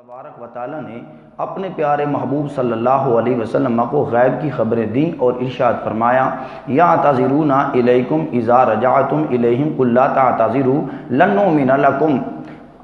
تبارک و تعالیٰ نے اپنے پیارے محبوب صلی اللہ علیہ وسلم کو غیب کی خبریں دیں اور ارشاد فرمایا یعتذرون الیکم اذا رجعتم الیہم قل لا تعتذروا لن نؤمن لکم۔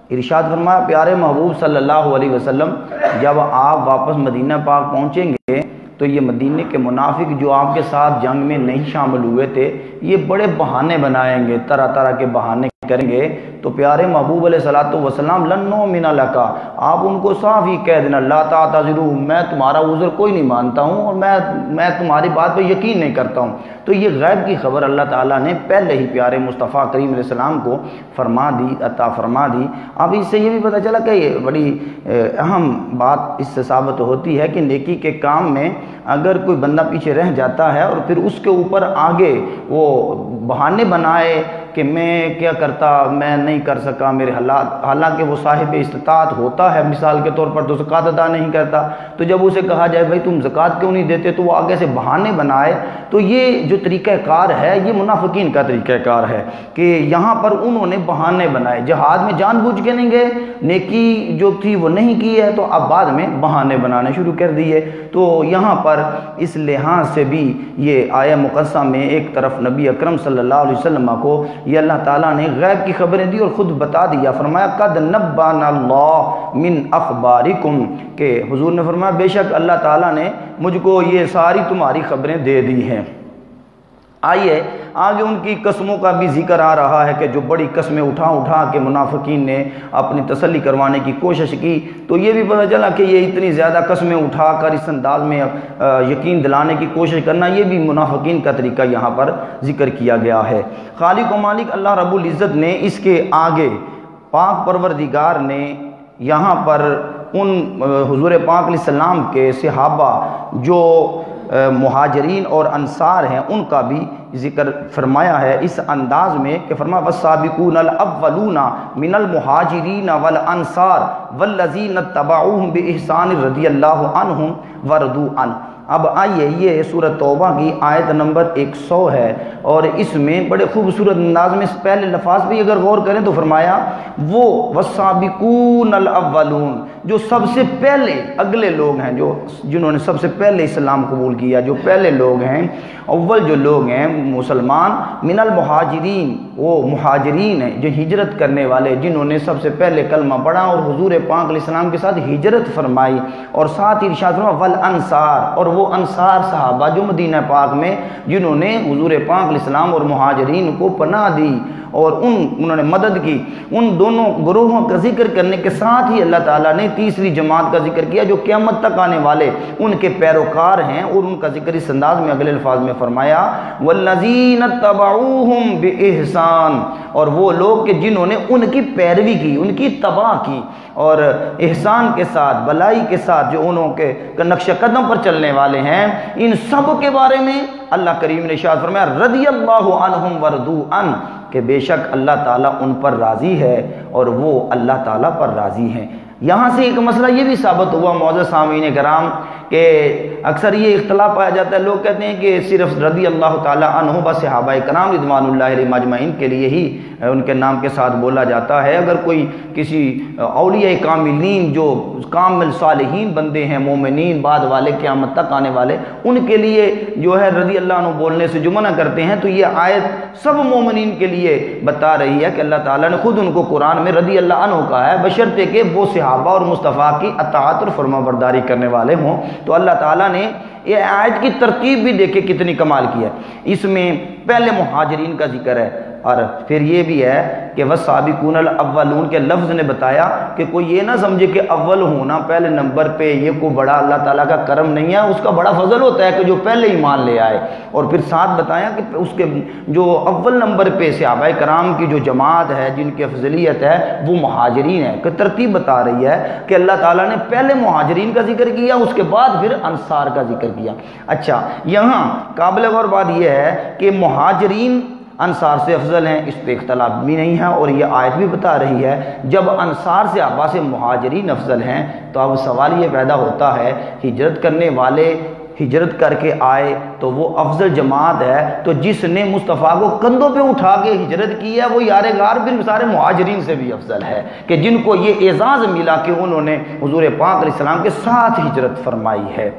ارشاد فرمایا پیارے محبوب صلی اللہ علیہ وسلم جب آپ واپس مدینہ پاک پہنچیں گے تو یہ مدینہ کے منافق جو آپ کے ساتھ جنگ میں نہیں شامل ہوئے تھے یہ بڑے بہانے بنائیں گے، طرح طرح کے بہانے کریں گے۔ تو پیارے محبوب علیہ السلام لن نؤمن لک، آپ ان کو صاف ہی کہہ دینا لا تعتذروا، میں تمہارا عذر کوئی نہیں مانتا ہوں اور میں تمہاری بات پہ یقین نہیں کرتا ہوں۔ تو یہ غیب کی خبر اللہ تعالیٰ نے پہلے ہی پیارے مصطفیٰ کریم علیہ السلام کو عطا فرما دی۔ اب اس سے یہ بھی پتہ چلا کہ یہ بڑی اہم بات اس سے ثابت ہوتی ہے کہ نیکی کے کام میں اگر کوئی بندہ پیچھے رہ جاتا ہے اور پھر اس کے اوپر آگے وہ بہانے بنائے کہ میں کیا کرتا، میں نہیں کر سکا میرے حالات، حالانکہ وہ صاحب استطاعت ہوتا ہے، مثال کے طور پر تو زکوٰۃ ادا نہیں کرتا، تو جب اسے کہا جائے بھائی تم زکوٰۃ کیوں نہیں دیتے تو وہ آگے سے بہانے بنائے، تو یہ جو طریقہ کار ہے یہ منافقین کا طریقہ کار ہے کہ یہاں پر انہوں نے بہانے بنائے، جہاد میں جان بوجھ کے نہیں گئے، نیکی جو تھی وہ نہیں کی ہے تو اب بعد میں بہانے بنانے شروع کر دیے۔ تو یہاں پر اس لحاظ سے بھی یہ آیہ مقدسہ میں ایک طرف نبی اکرم صلی اللہ علیہ وسلم کو یہ اللہ تعالیٰ نے غیب کی خبریں دی اور خود بتا دیا، فرمایا قد نبانا اللہ من اخبارکم، کہ حضور نے فرمایا بے شک اللہ تعالیٰ نے مجھ کو یہ ساری تمہاری خبریں دے دی ہیں۔ آئیے آگے ان کی قسموں کا بھی ذکر آ رہا ہے کہ جو بڑی قسمیں اٹھا کے منافقین نے اپنی تسلی کروانے کی کوشش کی، تو یہ بھی پتہ چلا کہ یہ اتنی زیادہ قسمیں اٹھا کر اس انداز میں یقین دلانے کی کوشش کرنا یہ بھی منافقین کا طریقہ یہاں پر ذکر کیا گیا ہے۔ خالق و مالک اللہ رب العزت نے اس کے آگے پاک پروردگار نے یہاں پر ان حضور پاک علیہ السلام کے صحابہ جو مہاجرین اور انصار ہیں ان کا بھی ذکر فرمایا ہے اس انداز میں کہ فرمایا والسابقون الاولون من المہاجرین والانصار والذین اتبعوہم بإحسان رضی اللہ عنہم ورضوا عنہ۔ اب آئیے یہ سورۃ توبہ کی آیت نمبر 100 ہے اور اس میں بڑے خوبصورت انداز میں اس پہلے لفاظ بھی اگر غور کریں تو فرمایا وہ والسابقون الاولون، جو سب سے پہلے اگلے لوگ ہیں، جنہوں نے سب سے پہلے اسلام قبول کیا، جو پہلے لوگ ہیں، اول جو لوگ ہیں مسلمان، من المہاجرین، وہ مہاجرین ہیں جو ہجرت کرنے والے، جنہوں نے سب سے پہلے کلمہ پڑھا اور حضور پاک علیہ السلام کے ساتھ ہجرت فرمائی، اور ساتھ ہی ارشاد فرمایا والانصار، اور وہ انصار صحابہ جو مدینہ پاک میں جنہوں نے حضور پاک علیہ السلام اور مہاجرین کو پناہ دی اور انہوں نے مدد کی، ان دونوں گروہوں کا ذکر کرنے کے ساتھ ہی اللہ تعالیٰ نے تیسری جماعت کا ذکر کیا جو قیامت تک آنے والے ان کے پیروکار ہیں، اور ان کا ذکر اس انداز میں اگلے الفاظ میں فرمایا والذین اتبعوہم بإحسان، اور وہ لوگ کہ جنہوں نے ان کی پیروی کی، ان کی اتباع کی اور احسان کے ساتھ، بلائی کے ساتھ، جو انہوں کے نقش قدم پر چلنے والے ہیں، ان سب کے بارے میں اللہ کریم نے ارشاد فرمایا رضی اللہ عنہم ورضوا عنہ، کہ بے شک اللہ تعالیٰ ان پر راضی ہے اور وہ اللہ تعالیٰ پر راضی ہیں۔ یہاں سے ایک مسئلہ یہ بھی ثابت ہوا معزز سامعین کرام کہ اکثر یہ اختلاف پایا جاتا ہے، لوگ کہتے ہیں کہ صرف رضی اللہ تعالیٰ عنہ بس صحابہ کرام رضوان اللہ علیہم اجمعین کے لیے ہی ان کے نام کے ساتھ بولا جاتا ہے، اگر کوئی کسی اولیاء کاملین جو کامل صالحین بندے ہیں، مومنین بعد والے قیامت تک آنے والے، ان کے لیے جو ہے رضی اللہ عنہ بولنے سے جو منع کرتے ہیں، تو یہ آیت سب مومنین کے لیے بتا رہی ہے کہ اللہ تعالیٰ نے خود ان کو قرآن میں رضی اللہ عنہ کہا ہے، بشرطے کہ وہ صحابہ اور مصطفیٰ کی اطاعت اور فرما برداری کرنے والے ہوں۔ تو اللہ تعالیٰ نے یہ آیت کی ترتیب بھی دیکھے کتنی کمال کی ہے، اس میں پہلے مہاجرین کا ذکر ہے اور پھر یہ بھی ہے کہ والسابقون الاولون کے لفظ نے بتایا کہ کوئی یہ نہ سمجھے کہ اول ہونا پہلے نمبر پہ یہ کوئی بڑا اللہ تعالیٰ کا کرم نہیں ہے، اس کا بڑا فضل ہوتا ہے کہ جو پہلے ایمان لے آئے، اور پھر ساتھ بتایا کہ اس کے جو اول نمبر پہ صحابہ کرام کی جو جماعت ہے جن کی افضلیت ہے وہ مہاجرین ہے، کہ ترتیب بتا رہی ہے کہ اللہ تعالیٰ نے پہلے مہاجرین کا ذکر کیا، اس کے بعد پھر انصار کا ذکر کیا۔ اچھا یہاں قابل غور بات یہ ہے کہ مہاجرین انصار سے افضل ہیں، اس پہ اختلاف بھی نہیں ہے، اور یہ آیت بھی بتا رہی ہے جب انصار سے صحابہ سے مہاجرین افضل ہیں تو اب سوال یہ پیدا ہوتا ہے ہجرت کرنے والے ہجرت کر کے آئے تو وہ افضل جماعت ہے۔ تو جس نے مصطفیٰ کو کندھوں پہ اٹھا کے ہجرت کی ہے وہ یار غار بن سارے مہاجرین سے بھی افضل ہے، کہ جن کو یہ اعزاز ملا کہ انہوں نے حضور پاک علیہ السلام کے ساتھ ہجرت فرمائی ہے۔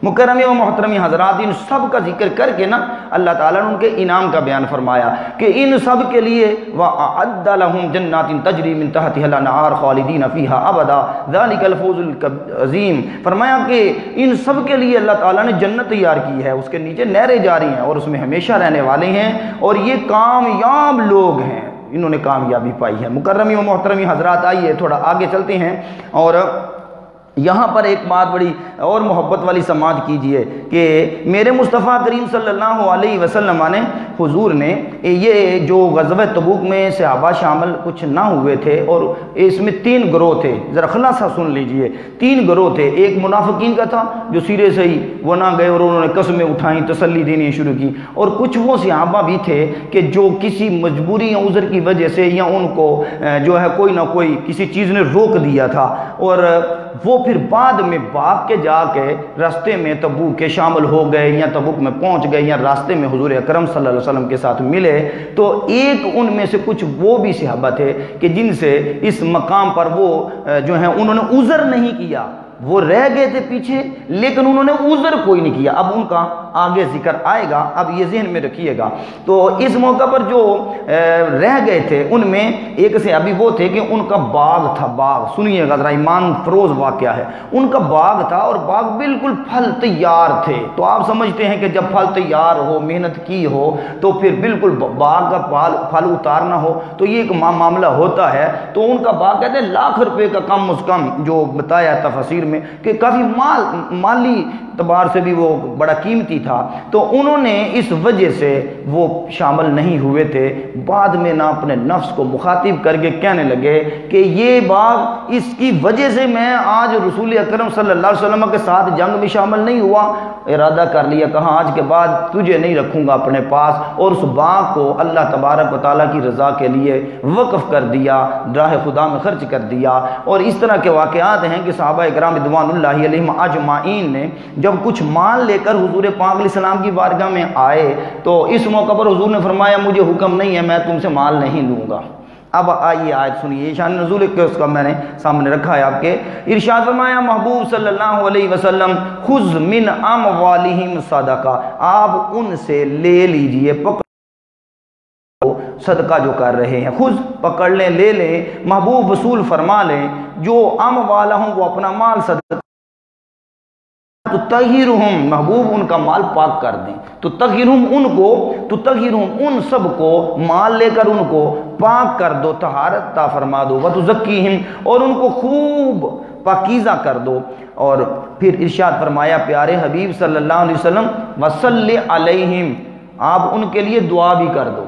مکرمی و محترمی حضرات، ان سب کا ذکر کر کے نا اللہ تعالیٰ نے ان کے انعام کا بیان فرمایا کہ ان سب کے لیے وَأَعَدَّ لَهُمْ جَنَّاتٍ تَجْرِي مِن تَحْتِهَا الْأَنْهَارُ خَالِدِينَ فِيهَا أَبَدًا ذَلِكَ الْفَوْزُ الْعَظِيمُ۔ فرمایا کہ ان سب کے لیے اللہ تعالیٰ نے جنت تیار کی ہے، اس کے نیچے نہریں جاری ہیں اور اس میں ہمیشہ رہنے والے ہیں، اور یہ کامیاب لوگ ہیں، انہوں نے کامیابی پائی ہے۔ مکرمی و محترمی حضرات، آئیے تھوڑا آگے چلتے ہیں اور یہاں پر ایک بات بڑی اور محبت والی سماعت کیجئے کہ میرے مصطفیٰ کریم صلی اللہ علیہ وسلم نے حضور نے یہ جو غزوہ تبوک میں صحابہ شامل کچھ نہ ہوئے تھے، اور اس میں 3 گروہ تھے، ذرا خلاصہ سن لیجئے۔ 3 گروہ تھے، ایک منافقین کا تھا جو سرے سے ہی وہ نہ گئے اور انہوں نے قسمیں اٹھائیں، تسلی دینی شروع کی، اور کچھ وہ صحابہ بھی تھے کہ جو کسی مجبوری یا عذر کی وجہ سے یا ان کو جو ہے کوئی نہ کوئی کسی چیز نے روک دیا تھا، اور وہ پھر بعد میں بھاگ کے جا کے راستے میں تبوک کے شامل ہو گئے یا تبوک میں پہنچ گئے یا راستے میں حضور اکرم صلی اللہ علیہ وسلم کے ساتھ ملے۔ تو ایک ان میں سے کچھ وہ بھی صحابہ تھے کہ جن سے اس مقام پر وہ جو ہیں انہوں نے عذر نہیں کیا، وہ رہ گئے تھے پیچھے لیکن انہوں نے عذر کوئی نہیں کیا۔ اب ان کا آگے ذکر آئے گا، اب یہ ذہن میں رکھیے گا۔ تو اس موقع پر جو رہ گئے تھے ان میں ایک سے ابھی وہ تھے کہ ان کا باغ تھا، باغ سنیے گا ذرا، ایمان فروز واقعہ ہے۔ ان کا باغ تھا اور باغ بالکل پھل تیار تھے۔ تو آپ سمجھتے ہیں کہ جب پھل تیار ہو، محنت کی ہو، تو پھر بالکل باغ کا پھل اتارنا ہو تو یہ ایک معاملہ ہوتا ہے۔ تو ان کا باغ کہتے ہیں لاکھ روپے کا کم از کم، جو بتایا تفسیر میں کہ کافی مالی اعتبار سے بھی وہ بڑا قیمتی تھا۔ تو انہوں نے اس وجہ سے وہ شامل نہیں ہوئے تھے۔ بعد میں نہ اپنے نفس کو مخاطب کر کے کہنے لگے کہ یہ باغ اس کی وجہ سے میں آج رسول اکرم صلی اللہ علیہ وسلم کے ساتھ جنگ میں شامل نہیں ہوا، ارادہ کر لیا، کہا آج کے بعد تجھے نہیں رکھوں گا اپنے پاس، اور اس باغ کو اللہ تبارک و تعالیٰ کی رضا کے لیے وقف کر دیا، راہ خدا میں خرچ کر دیا۔ اور اس طرح کے واقعات ہیں کہ صحابہ اکرام رضوان اللہ علیہم اجمعین نے جب کچھ مال لے کر حضور پاک علیہ السلام کی بارگاہ میں آئے تو اس موقع پر حضور نے فرمایا مجھے حکم نہیں ہے، میں تم سے مال نہیں لوں گا۔ اب آئیے آیت سنیے، شان نزول کے اس کا میں نے سامنے رکھا ہے آپ کے۔ ارشاد فرمایا محبوب صلی اللہ علیہ وسلم خذ من اموالہم صدقہ، آپ ان سے لے لیجئے، صدقہ جو کر رہے ہیں، خود پکڑ لیں، لے لیں، محبوب وصول فرما لیں، جو اموالہم وہ اپنا مال صدقہ، تطہرہم محبوب ان کا مال پاک کر دیں، تطہرہم ان کو، تطہرہم ان سب کو مال لے کر ان کو پاک کر دو، طہارت عطا فرما دو، وتزکیہم اور ان کو خوب پاکیزہ کر دو۔ اور پھر ارشاد فرمایا پیارے حبیب صلی اللہ علیہ وسلم وصلی علیہم، آپ ان کے لیے دعا بھی کر دو۔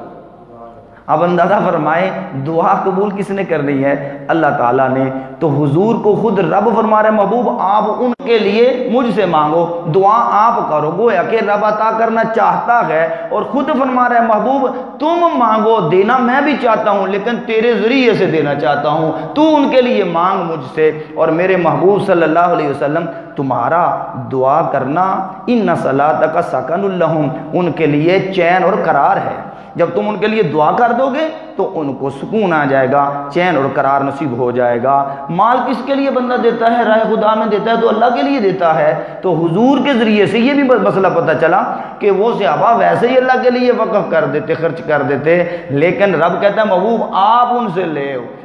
اب اندازہ فرمائے دعا قبول کس نے کرنی ہے؟ اللہ تعالیٰ نے۔ تو حضور کو خود رب فرما رہے محبوب آپ ان کے لیے مجھ سے مانگو، دعا آپ کرو، گویا کہ رب عطا کرنا چاہتا ہے، اور خود فرما رہے محبوب تم مانگو، دینا میں بھی چاہتا ہوں لیکن تیرے ذریعے سے دینا چاہتا ہوں، تو ان کے لیے مانگ مجھ سے۔ اور میرے محبوب صلی اللہ علیہ وسلم تمہارا دعا کرنا ان صلاتک سکن لہم، ان کے لیے چین اور قرار ہے۔ جب تم ان کے لیے دعا کر دو گے تو ان کو سکون آ جائے گا، چین اور قرار نصیب ہو جائے گا۔ مال کس کے لیے بندہ دیتا ہے؟ راہ خدا میں دیتا ہے تو اللہ کے لیے دیتا ہے۔ تو حضور کے ذریعے سے یہ بھی مسئلہ پتہ چلا کہ وہ صحابہ ویسے ہی اللہ کے لیے وقف کر دیتے، خرچ کر دیتے، لیکن رب کہتا ہے محبوب آپ ان سے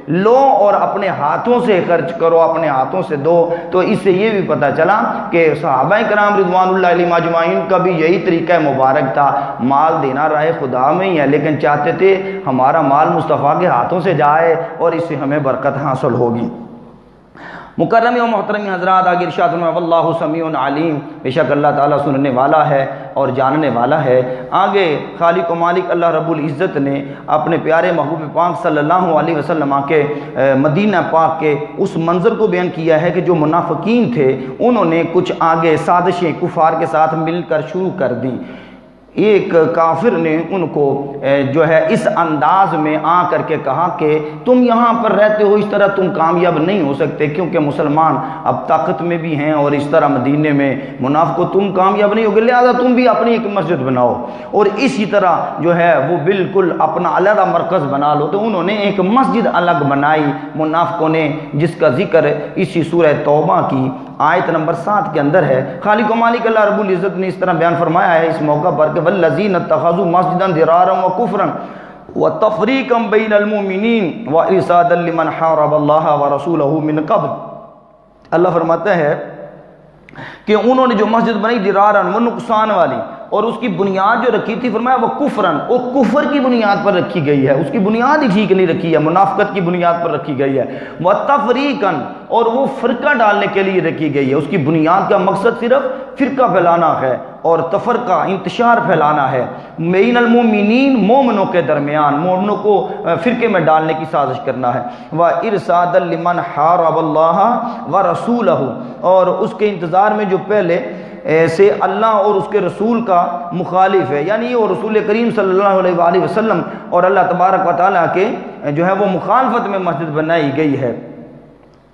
لو اور اپنے ہاتھوں سے خرچ کرو، اپنے ہاتھوں سے دو۔ تو اس سے یہ بھی پتہ چلا کہ صحابہ کرام رضوان اللہ علیہم اجمعین کا بھی یہی طریقہ مبارک تھا، مال دینا راہ خدا میں ہی ہے لیکن چاہتے تھے ہمارا مال مصطفیٰ کے ہاتھوں سے جائے اور اس سے ہمیں برکت حاصل ہوگی۔ مکرمی و محترمی حضرات آگے ارشاد فرمایا واللہ سمیع علیم، بے شک اللہ تعالیٰ سننے والا ہے اور جاننے والا ہے۔ آگے خالق و مالک اللہ رب العزت نے اپنے پیارے محبوب پاک صلی اللہ علیہ وسلم کے مدینہ پاک کے اس منظر کو بیان کیا ہے کہ جو منافقین تھے انہوں نے کچھ آگے سازشیں کفار کے ساتھ مل کر شروع کر دیں۔ ایک کافر نے ان کو جو ہے اس انداز میں آ کر کے کہا کہ تم یہاں پر رہتے ہو، اس طرح تم کامیاب نہیں ہو سکتے، کیونکہ مسلمان اب طاقت میں بھی ہیں اور اس طرح مدینے میں منافقوں تم کامیاب نہیں ہوگے، لہذا تم بھی اپنی ایک مسجد بناؤ اور اسی طرح جو ہے وہ بالکل اپنا علیحدہ مرکز بنا لو۔ تو انہوں نے ایک مسجد الگ بنائی منافقوں نے، جس کا ذکر اسی سورہ توبہ کی آیت نمبر 7 کے اندر ہے۔ خالق و مالک اللہ رب العزت نے اس طرح بیان فرمایا ہے اس موقع پر کہ والذین اتخذوا مسجدا ضرارا وکفرا وتفریقا بین المؤمنین وارصادا لمن حارب اللہ ورسولہ من قبل۔ اللہ فرماتا ہے کہ انہوں نے جو مسجد بنائی ضرارا، وہ نقصان والی، اور اس کی بنیاد جو رکھی تھی فرمایا وہ کفرن، وہ کفر کی بنیاد پر رکھی گئی ہے، اس کی بنیاد ہی ٹھیک نہیں رکھی ہے، منافقت کی بنیاد پر رکھی گئی ہے۔ وتفریقا، اور وہ فرقہ ڈالنے کے لیے رکھی گئی ہے، اس کی بنیاد کا مقصد صرف فرقہ پھیلانا ہے اور تفرقہ انتشار پھیلانا ہے، بین المؤمنین، مومنوں کے درمیان، مومنوں کو فرقے میں ڈالنے کی سازش کرنا ہے۔ وَإِرْصَادًا لِمَنْ حَارَبَ اللَّهَ وَرَسُولَهُ، اور اس کے انتظار میں جو پہلے سے اللہ اور اس کے رسول کا مخالف ہے، یعنی یہ رسول کریم صلی اللہ علیہ وآلہ وسلم اور اللہ تبارک و تعالیٰ کے جو ہے وہ مخالفت میں مسجد بنائی گئی ہے۔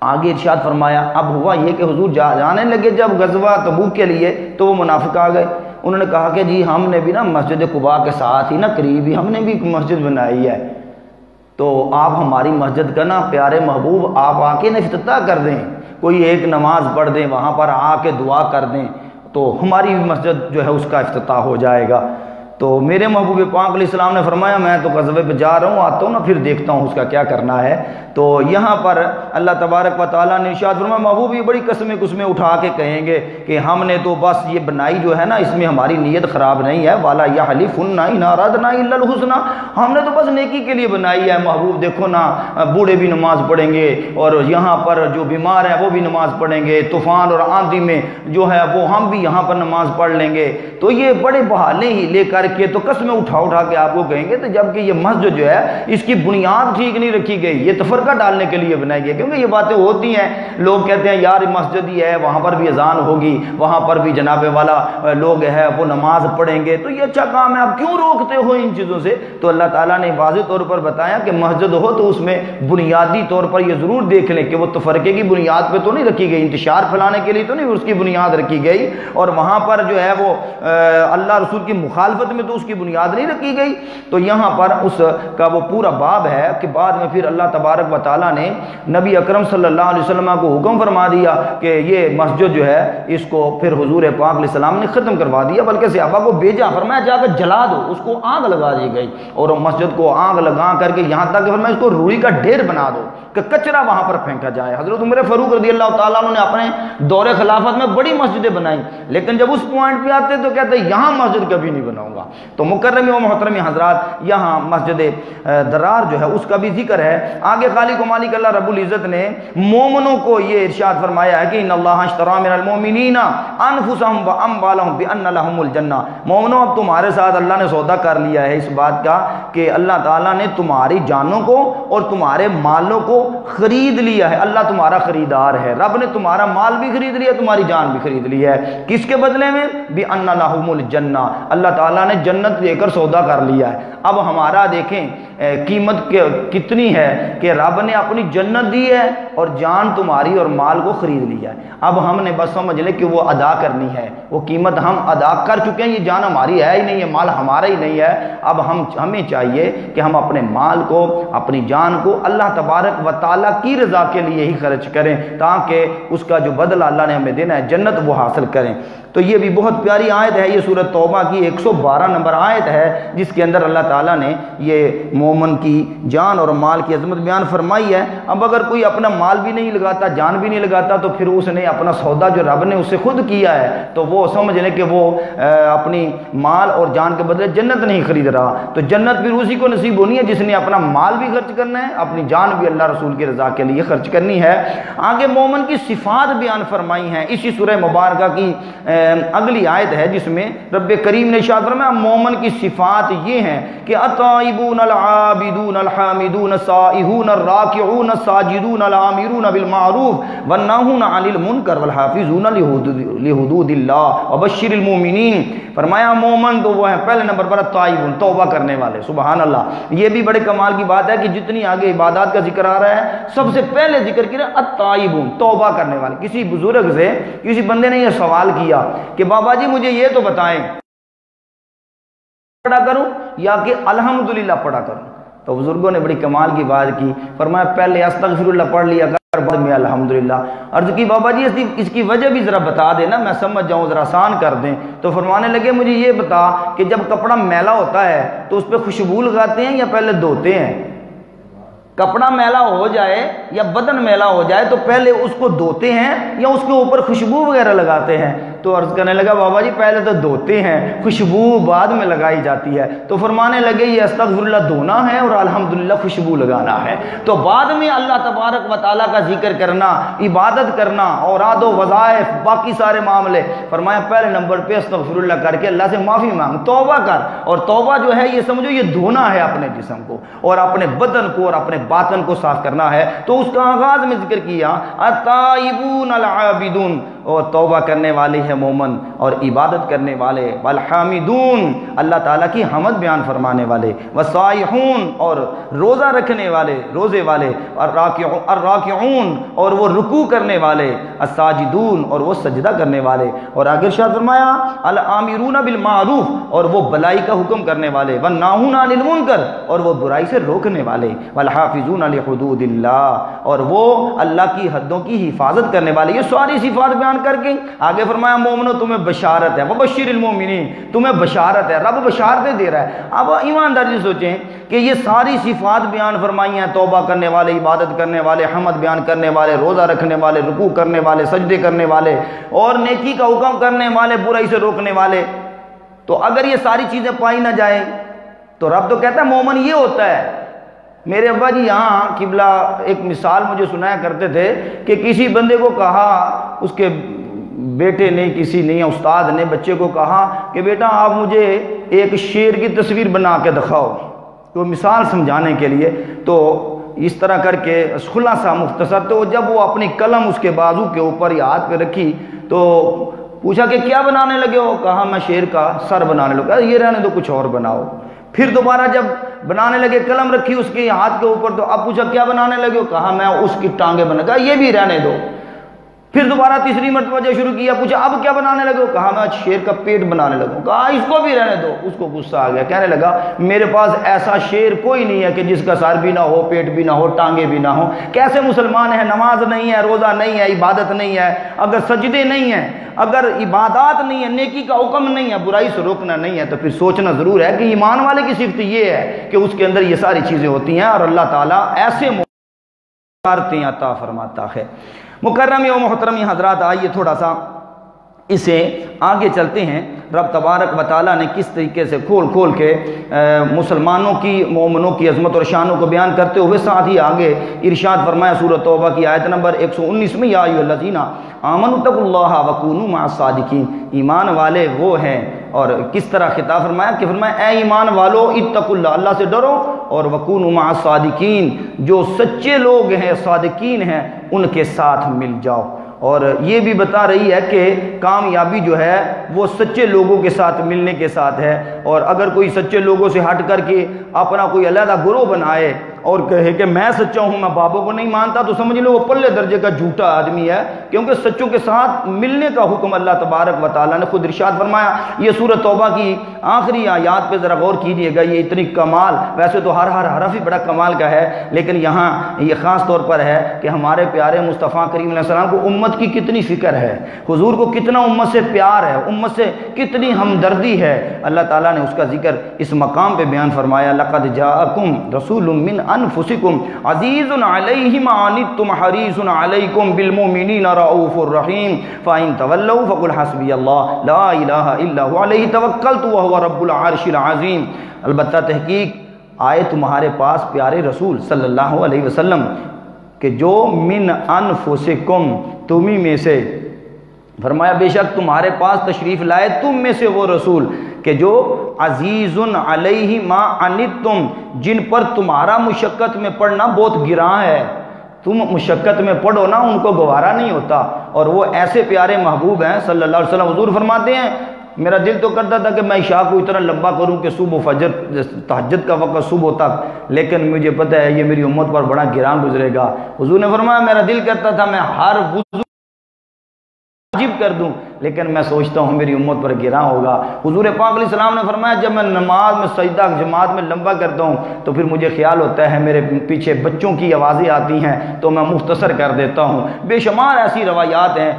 آگے ارشاد فرمایا اب ہوا یہ کہ حضور جانے لگے جب غزوہ تبوک کے لیے تو وہ منافق آ گئے، انہوں نے کہا کہ جی ہم نے بھی نا مسجد قباء کے ساتھ ہی نا قریب ہی ہم نے بھی ایک مسجد بنائی ہے، تو آپ ہماری مسجد کا نا پیارے محبوب آپ آ کے افتتاح کر دیں، کوئی ایک نماز پڑھ دیں، وہاں پر آ کے دعا کر دیں تو ہماری مسجد جو ہے اس کا افتتاح ہو جائے گا۔ تو میرے محبوب پاک علیہ السلام نے فرمایا میں تو غزوے پہ جا رہا ہوں، آتا ہوں نا پھر دیکھتا ہوں اس کا کیا کرنا ہے۔ تو یہاں پر اللہ تبارک و تعالیٰ نے ارشاد فرمایا محبوب یہ بڑی قسمیں اٹھا کے کہیں گے کہ ہم نے تو بس یہ بنائی جو ہے نا اس میں ہماری نیت خراب نہیں ہے، والا یحلفن ان اردنا الا الحسنى، ہم نے تو بس نیکی کے لیے بنائی ہے۔ محبوب دیکھو نا بوڑھے بھی نماز پڑھیں گے اور یہاں پر جو بیمار ہیں وہ بھی نماز پڑھیں گے، طوفان اور آندھی میں جو ہے وہ ہم بھی یہاں پر نماز پڑھ لیں گے، تو یہ بڑے بہانے ہی لے کر کے تو قسمیں اٹھا کے آپ کو کہیں گے، تو جبکہ یہ مسجد جو ہے اس کی بنیاد ٹھیک نہیں رکھی گئی، یہ تفرقہ ڈالنے کے لیے بنائی گئی، کیونکہ یہ باتیں ہوتی ہیں، لوگ کہتے ہیں یار مسجد ہی ہے وہاں پر بھی اذان ہوگی، وہاں پر بھی جناب والا لوگ ہے وہ نماز پڑھیں گے، تو یہ اچھا کام ہے، آپ کیوں روکتے ہو ان چیزوں سے؟ تو اللہ تعالیٰ نے واضح طور پر بتایا کہ مسجد ہو تو اس میں بنیادی طور پر یہ ضرور دیکھ لیں کہ وہ تفرقے کی بنیاد پہ تو نہیں رکھی گئی، انتشار پھیلانے کے لیے تو نہیں اس کی بنیاد رکھی گئی، اور وہاں پر جو ہے وہ اللہ رسول کی مخالفت میں تو اس کی بنیاد نہیں رکھی گئی۔ تو یہاں پر اس کا وہ پورا باب ہے کہ بعد میں پھر اللہ تبارک و تعالیٰ نے نبی اکرم صلی اللہ علیہ وسلم کو حکم فرما دیا کہ یہ مسجد جو ہے اس کو پھر حضور پاک علیہ السلام نے ختم کروا دیا، بلکہ صحابہ کو بھیجا، فرمایا جا کر جلا دو، اس کو آگ لگا دی گئی، اور مسجد کو آگ لگا کر کے یہاں تک کہ فرمایا اس کو روئی کا ڈھیر بنا دو کہ کچرا وہاں پر پھینکا جائے۔ حضرت عمر فاروق رضی اللہ تعالیٰ عنہ نے اپنے دور خلافت میں بڑی مسجدیں بنائی، لیکن جب اس پوائنٹ پہ آتے تو کہتے یہاں مسجد کبھی نہیں بناؤں گا۔ تو مکرمی و محترمی حضرات یہاں مسجد درار جو ہے اس کا بھی ذکر ہے۔ آگے خالق و مالک اللہ رب العزت نے مومنوں کو یہ ارشاد فرمایا ہے کہ ان اللہ اشتری من المؤمنین انفسهم واموالهم بان لهم الجنہ، مومنوں اب تمہارے ساتھ اللہ نے سودا کر لیا ہے اس بات کا کہ اللہ تعالیٰ نے تمہاری جانوں کو اور تمہارے مالوں کو خرید لیا ہے، اللہ تمہارا خریدار ہے، رب نے تمہارا مال بھی خرید لیا، تمہاری جان بھی خرید لی ہے، کس کے بدلے میں؟ بان لهم الجنہ، اللہ تعالیٰ نے جنت دے کر سودا کر لیا ہے۔ اب ہمارا دیکھیں قیمت کتنی ہے کہ رب نے اپنی جنت دی ہے اور جان تمہاری اور مال کو خرید لیا ہے، اب ہم نے بس سمجھ لیں کہ وہ ادا کرنی ہے، وہ قیمت ہم ادا کر چکے ہیں، یہ جان ہماری ہے ہی نہیں ہے، مال ہمارا ہی نہیں ہے، اب ہمیں چاہیے کہ ہم اپنے مال کو اپنی جان کو اللہ تبارک و تعالیٰ کی رضا کے لیے ہی خرچ کریں تاکہ اس کا جو بدلہ اللہ نے ہمیں دینا ہے جنت وہ حاصل کریں۔ تو یہ بھی بہت پیاری آیت ہے، یہ سورۃ توبہ کی 112 نمبر آیت ہے جس کے اندر اللہ تعالیٰ نے یہ مومن کی جان اور مال کی عظمت بیان فرمائی ہے۔ اب اگر کوئی اپنا مال بھی نہیں لگاتا، جان بھی نہیں لگاتا، تو پھر اس نے اپنا سودا جو رب نے اسے خود کیا ہے تو وہ سمجھ لیں کہ وہ اپنی مال اور جان کے بدلے جنت نہیں خرید رہا، تو جنت پھر اسی کو نصیب ہونی ہے جس نے اپنا مال بھی خرچ کرنا ہے، اپنی جان بھی اللہ رسول کی رضا کے لیے خرچ کرنی ہے۔ آگے مومن کی صفات بیان فرمائی ہیں اسی سورہ مبارکہ کی اگلی آیت ہے جس میں رب کریم نے ارشاد فرمایا مومن کی صفات یہ ہیں کہ الطائبون العابدون الحامدون السائحون الراکعون الساجدون الآمرون بالمعروف والناہون عن المنکر والحافظون لحدود اللہ وبشر المؤمنین. فرمایا مومن تو وہ ہیں پہلے نمبر پر الطائبون، توبہ کرنے والے. سبحان اللہ، یہ بھی بڑے کمال کی بات ہے کہ جتنی آگے عبادات کا ذکر آ رہا ہے سب سے پہلے ذکر کیا الطائبون، توبہ کرنے والے. کسی بزرگ سے کسی بندے نے یہ سوال کیا کہ بابا جی مجھے یہ تو بتائیں پڑھا کروں یا کہ الحمدللہ پڑھا کروں؟ تو بزرگوں نے بڑی کمال کی بات کی. فرمایا پہلے استغفر اللہ پڑھ لیا کر، بعد میں الحمدللہ. عرض کی بابا جی اس کی وجہ بھی ذرا بتا دینا، میں سمجھ جاؤں، ذرا آسان کر دیں. تو فرمانے لگے مجھے یہ بتا کہ جب کپڑا میلا ہوتا ہے تو اس پہ خوشبو لگاتے ہیں یا پہلے دھوتے ہیں؟ کپڑا میلا ہو جائے یا بدن میلا ہو جائے تو پہلے اس کو دھوتے ہیں یا اس کے اوپر خوشبو وغیرہ لگاتے ہیں؟ تو عرض کرنے لگا بابا جی پہلے تو دھوتے ہیں، خوشبو بعد میں لگائی جاتی ہے. تو فرمانے لگے یہ استغفر اللہ دھونا ہے اور الحمدللہ خوشبو لگانا ہے. تو بعد میں اللہ تبارک و تعالیٰ کا ذکر کرنا، عبادت کرنا، اوراد و وظائف، باقی سارے معاملے. فرمایا پہلے نمبر پہ استغفر اللہ کر کے اللہ سے معافی مانگ، توبہ کر. اور توبہ جو ہے یہ سمجھو یہ دھونا ہے اپنے جسم کو اور اپنے بدن کو اور اپنے باطن کو صاف کرنا ہے. تو اس کا آغاز میں ذکر کیا التائبون العابدون، اور توبہ کرنے والے ہیں مومن اور عبادت کرنے والے، والحامدون اللہ تعالیٰ کی حمد بیان فرمانے والے، والصائحون اور روزہ رکھنے والے، روزے والے، الراکعون اور وہ رکوع کرنے والے، الساجدون اور وہ سجدہ کرنے والے. اور آگے ارشاد فرمایا الآمرون بالمعروف اور وہ بلائی کا حکم کرنے والے، والناہون عن المنکر اور وہ برائی سے روکنے والے، والحافظون لحدود اللہ اور وہ اللہ کی حدوں کی حفاظت کرنے والے. یہ ساری صفات بیان کر کے آگے فرمایا مومنو تمہیں بشارت ہے، وبشر المؤمنین تمہیں بشارت ہے. رب بشارتیں دے رہا ہے. اب ایماندار جی سوچیں کہ یہ ساری صفات بیان فرمائی ہیں، توبہ کرنے والے، عبادت کرنے والے، حمد بیان کرنے والے، روزہ رکھنے والے، رکوع کرنے والے، سجدے کرنے والے اور نیکی کا حکم کرنے والے، برائی سے روکنے والے. تو اگر یہ ساری چیزیں پائی نہ جائیں تو رب تو کہتا ہے مومن یہ ہوتا ہے. میرے ابا جی یہاں قبلہ ایک مثال مجھے سنایا کرتے تھے کہ کسی بندے کو کہا، اس کے بیٹے نے، کسی نے، استاد نے بچے کو کہا کہ بیٹا آپ مجھے ایک شیر کی تصویر بنا کے دکھاؤ، تو مثال سمجھانے کے لیے. تو اس طرح کر کے خلاصہ مختصر. تو جب وہ اپنی قلم اس کے بازو کے اوپر یا ہاتھ پہ رکھی تو پوچھا کہ کیا بنانے لگے ہو؟ کہا میں شیر کا سر بنانے لگا. یہ رہنے دو، کچھ اور بناؤ. پھر دوبارہ جب بنانے لگے، قلم رکھی اس کے ہاتھ کے اوپر، تو اب پوچھا کیا بنانے لگے ہو؟ کہا میں اس کی ٹانگیں بنا. کہا یہ بھی رہنے دو. پھر دوبارہ تیسری مرتبہ جو شروع کیا، پوچھا اب کیا بنانے لگے ہو؟ کہا میں شیر کا پیٹ بنانے لگوں. کہا اس کو بھی رہنے دو. اس کو غصہ آ گیا، کہنے لگا میرے پاس ایسا شیر کوئی نہیں ہے کہ جس کا سر بھی نہ ہو، پیٹ بھی نہ ہو، ٹانگیں بھی نہ ہو. کیسے مسلمان ہیں؟ نماز نہیں ہے، روزہ نہیں ہے، عبادت نہیں ہے، اگر سجدے نہیں ہیں، اگر عبادات نہیں ہے، نیکی کا حکم نہیں ہے، برائی سے روکنا نہیں ہے، تو پھر سوچنا ضرور ہے کہ ایمان والے کی صفت یہ ہے کہ اس کے اندر یہ ساری چیزیں ہوتی ہیں اور اللہ تعالیٰ ایسے مبارکیں عطا فرماتا ہے. مکرمی و محترمی حضرات، آئیے تھوڑا سا اسے آگے چلتے ہیں. رب تبارک و تعالیٰ نے کس طریقے سے کھول کھول کے مسلمانوں کی، مومنوں کی عظمت اور شانوں کو بیان کرتے ہوئے ساتھ ہی آگے ارشاد فرمایا سورۃ توبہ کی آیت نمبر 119 میں، یا ایھا الذین آمنوا اتقوا اللہ وکونوا مع الصادقین. ایمان والے وہ ہیں. اور کس طرح خطاب فرمایا کہ فرمایا اے ایمان والو اتقوا اللہ، اللہ سے ڈرو، اور وکونوا مع الصادقین جو سچے لوگ ہیں، صادقین ہیں، ان کے ساتھ مل جاؤ. اور یہ بھی بتا رہی ہے کہ کامیابی جو ہے وہ سچے لوگوں کے ساتھ ملنے کے ساتھ ہے. اور اگر کوئی سچے لوگوں سے ہٹ کر کے اپنا کوئی علیحدہ گروہ بنائے اور کہے کہ میں سچا ہوں، میں بابوں کو نہیں مانتا، تو سمجھ لو وہ پلے درجے کا جھوٹا آدمی ہے. کیونکہ سچوں کے ساتھ ملنے کا حکم اللہ تبارک و تعالیٰ نے خود ارشاد فرمایا. یہ سورۃ توبہ کی آخری آیات پہ ذرا غور کیجئے گا. یہ اتنی کمال، ویسے تو ہر حرف ہی بڑا کمال کا ہے، لیکن یہاں یہ خاص طور پر ہے کہ ہمارے پیارے مصطفیٰ کریم علیہ السلام کو امت کی کتنی فکر ہے، حضور کو کتنا امت سے پیار ہے، امت سے کتنی ہمدردی ہے. اللہ تعالیٰ نے اس کا ذکر اس مقام پہ بیان فرمایا. لقد جاءکم رسول من انفسکم عزیز علیہ ما عنتم حریص علیکم بالمؤمنین رؤوف الرحیم فإن تولوا فقل حسبی اللہ لا الہ الا هو علیہ توکلت وهو رب العرش العظیم. البتہ تحقیق آئے تمہارے پاس پیارے رسول صلی اللہ علیہ وسلم کہ جو من انفسکم، تمہیں میں سے، فرمایا بے شک تمہارے پاس تشریف لائے تم میں سے وہ رسول کہ جو عزیز علیہ ما عنتم، جن پر تمہارا مشقت میں پڑھنا بہت گراں ہے، تم مشقت میں پڑھو نا ان کو گوارا نہیں ہوتا، اور وہ ایسے پیارے محبوب ہیں صلی اللہ علیہ وسلم۔ حضور فرماتے ہیں میرا دل تو کرتا تھا کہ میں عشاء کو اتنا لمبا کروں کہ صبح فجر تہجد کا وقت صبح تک، لیکن مجھے پتہ ہے یہ میری امت پر بڑا گراں گزرے گا۔ حضور نے فرمایا میرا دل کرتا تھا میں ہر وضو واجب کر دوں، لیکن میں سوچتا ہوں میری امت پر گراں ہوگا۔ حضور پاک علیہ السلام نے فرمایا جب میں نماز میں سجدہ جماعت میں لمبا کرتا ہوں تو پھر مجھے خیال ہوتا ہے میرے پیچھے بچوں کی آوازیں آتی ہیں تو میں مختصر کر دیتا ہوں۔ بے شمار ایسی روایات ہیں